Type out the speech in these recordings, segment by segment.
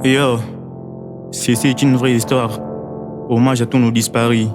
Yo, c'est une vraie histoire. Hommage à tous nos disparus.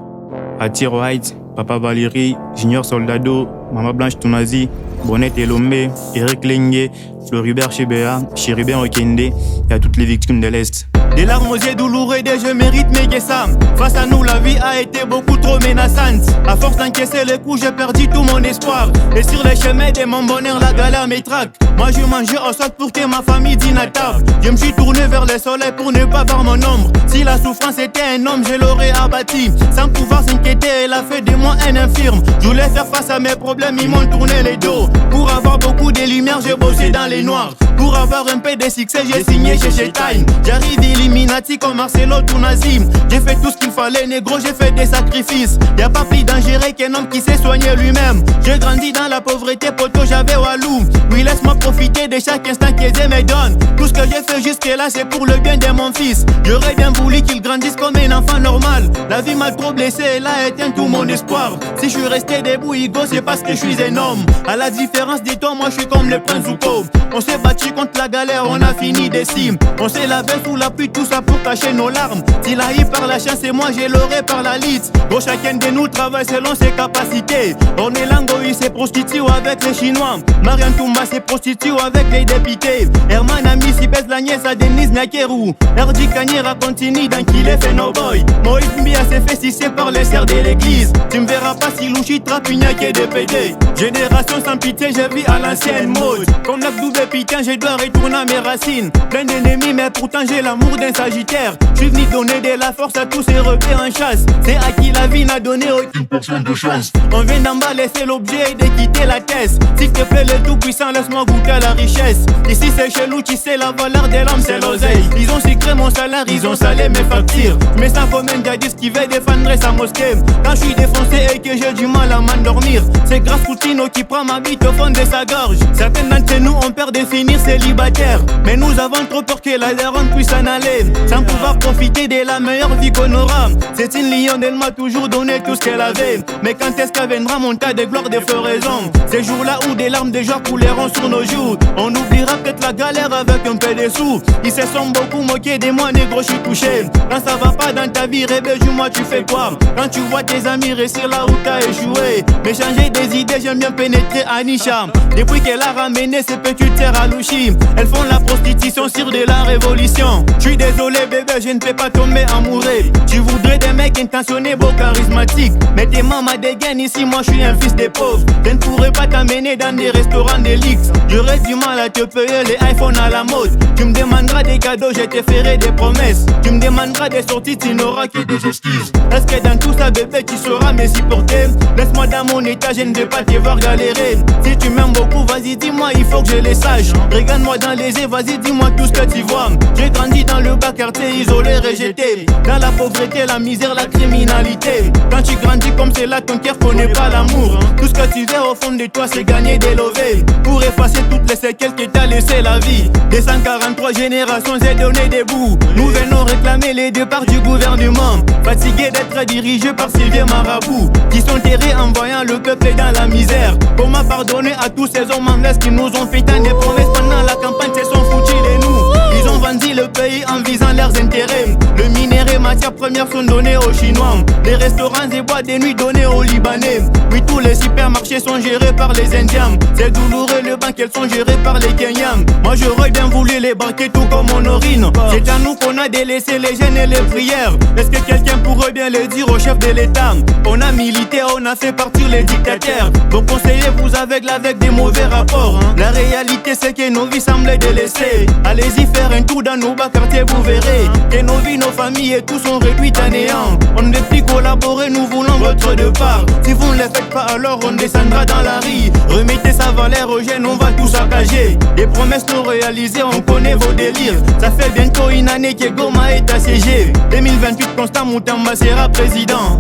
À Tiro Heights, Papa Valérie, Junior Soldado, Maman Blanche Tounazi, Bonnet Elombe, Eric Lengue, Floribert Chebea, Chéribert Okende et à toutes les victimes de l'Est. Des larmes aux yeux douloureux, je mérite mes guessams. Face à nous, la vie a été beaucoup trop menaçante. À force d'encaisser les coups, j'ai perdu tout mon espoir. Et sur les chemins de mon bonheur, la galère m'étraque. Moi, je mangeais au sol pour que ma famille dîne à table. Je me suis tourné vers le soleil pour ne pas voir mon ombre. Si la souffrance était un homme, je l'aurais abattu. Sans pouvoir s'inquiéter, elle a fait de moi un infirme. Je voulais faire face à mes problèmes, ils m'ont tourné les dos. Pour avoir beaucoup de lumière, j'ai bossé dans les noirs. Pour avoir un peu de succès, j'ai signé chez Time. J'arrive Illuminati comme Marcelo Tounazi. J'ai fait tout ce qu'il fallait, négro, j'ai fait des sacrifices. Y'a pas plus dangereux qu'un homme qui sait soigner lui-même. J'ai grandi dans la pauvreté, poto, j'avais Walou. Oui, laisse-moi profiter de chaque instant que Dieu me donne. Tout ce que j'ai fait jusque-là, c'est pour le bien de mon fils. J'aurais bien voulu qu'il grandisse comme un enfant normal. La vie m'a trop blessé, elle a éteint tout mon espoir. Si je suis resté debout, Igo, c'est parce que je suis un homme. À la différence de toi, moi je suis comme le prince Zuko. On s'est battu contre la galère, on a fini des cimes. On s'est lavé sous la pluie, tout ça pour cacher nos larmes. S'il a eu par la chance et moi j'ai l'aurai par la liste. Bon, chacun de nous travaille selon ses capacités. Ornelango il s'est prostitué avec les Chinois. Marianne Toumba s'est prostitué avec les députés. Herman Ami si baisse la nièce à Denise Nakeru. Erdi Kanyera continue dans qu'il est fait no boy. Moïse Mbia s'est fait sucer par les serres de l'église. Tu me verras pas si louchi trapigna qui est des PD. Génération sans pitié, j'ai vu à l'ancienne mode. Comme Abdou Pétain, je dois retourner à mes racines. Plein d'ennemis, mais pourtant j'ai l'amour d'un sagittaire. Je suis venu donner de la force à tous ces rebelles en chasse. C'est à qui la vie n'a donné aucune portion de chance. On vient d'en bas laisser l'objet de quitter la thèse. S'il te plaît le tout puissant, laisse-moi goûter à la richesse. Ici c'est chez nous, tu sais la valeur de l'homme c'est l'oseille. Ils ont sucré mon salaire, ils ont salé mes factures. Mais ça comme un djihadiste qui veut défendre sa mosquée. Quand je suis défoncé et que j'ai du mal à m'endormir, c'est grâce Poutino qui prend ma bite au fond de sa gorge. Certains d'entre nous ont peur de finir célibataire, mais nous avons trop peur que la daronne puisse en aller sans pouvoir profiter de la meilleure vie qu'on aura. C'est une lionne, elle m'a toujours donné tout ce qu'elle avait. Mais quand est-ce qu'elle viendra mon tas de gloire, de floraison? Ces jours-là où des larmes de joie couleront sur nos joues. On oubliera peut-être la galère avec un peu de sous. Ils se sont beaucoup moqués de moi, négro, je suis touché. Quand ça va pas dans ta vie, rebelle, moi tu fais quoi? Quand tu vois tes amis réussir là où t'as échoué. Mais changer des idées, j'aime bien pénétrer Anisha. Depuis qu'elle a ramené ses petites terres à Louchi, elles font la prostitution sur de la révolution. Je suis désolé bébé, je ne peux pas tomber amoureux. Tu voudrais des mecs intentionnés, beaux charismatiques. Mais tes mamans dégainent ici, moi je suis un fils des pauvres. Je ne pourrais pas t'amener dans des restaurants de luxe. J'aurais du mal à te payer les iPhones à la mode. Tu me demanderas des cadeaux, je te ferai des promesses. Tu me demanderas des sorties, tu n'auras que des excuses. Est-ce que dans tout ça bébé tu sauras me supporter? Laisse-moi dans mon état, je ne vais pas te voir galérer. Si tu m'aimes beaucoup, vas-y dis-moi, il faut que je les sache. Regarde-moi dans les yeux, vas-y dis-moi tout ce que tu vois. J'ai grandi dans le bas quartier, isolé, rejeté. Dans la pauvreté, la misère, la criminalité. Quand tu grandis comme c'est là, ton cœur connaît pas l'amour. Tout ce que tu veux au fond de toi, c'est gagner des lovés. Pour effacer toutes les séquelles que t'as laissé la vie. Des 143 générations, j'ai donné des bouts. Nous venons réclamer les départs du gouvernement. Fatigués d'être dirigés par ces vieux marabouts qui sont terrés en voyant le peuple dans la misère. Comment pardonner à tous ces hommes anglais qui nous ont fait tant de promesses pendant la campagne, se sont foutus de nous. Ils ont vendu le pays en visant leurs intérêts. Le minerai, matières premières sont données aux Chinois. Les restaurants et boîtes de nuit donnés aux Libanais. Oui, tous les supermarchés sont gérés par les Indiens. C'est douloureux le banc, elles sont gérées par les Kenyans. Moi j'aurais bien voulu les banquer tout comme on orine. C'est à nous qu'on a délaissé les gènes et les prières. Est-ce que quelqu'un pourrait bien le dire au chef de l'État? On a milité, on a fait partir les dictateurs. Vos conseillers vous aveuglent avec des mauvais rapports. La réalité c'est que nos vies semblent délaissées. Allez-y faire un tour dans nos bas quartiers, vous verrez que nos vies, nos familles et tout sont réduites à néant. On ne veut plus collaborer, nous voulons votre départ. Si vous ne le faites pas, alors on descendra dans la rue. Remettez sa valeur aux jeunes, on va tout saccager. Les promesses non réalisées, on connaît vos délires. Ça fait bientôt une année que Goma est assiégé. 2028, Constant Moutamba sera président.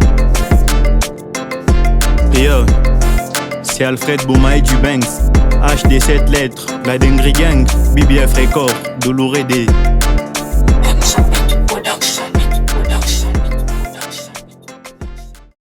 Yo, c'est Alfred Boumaï du Banks. HD7 lettres, la Dengri Gang, BBF Record, Doulouré D.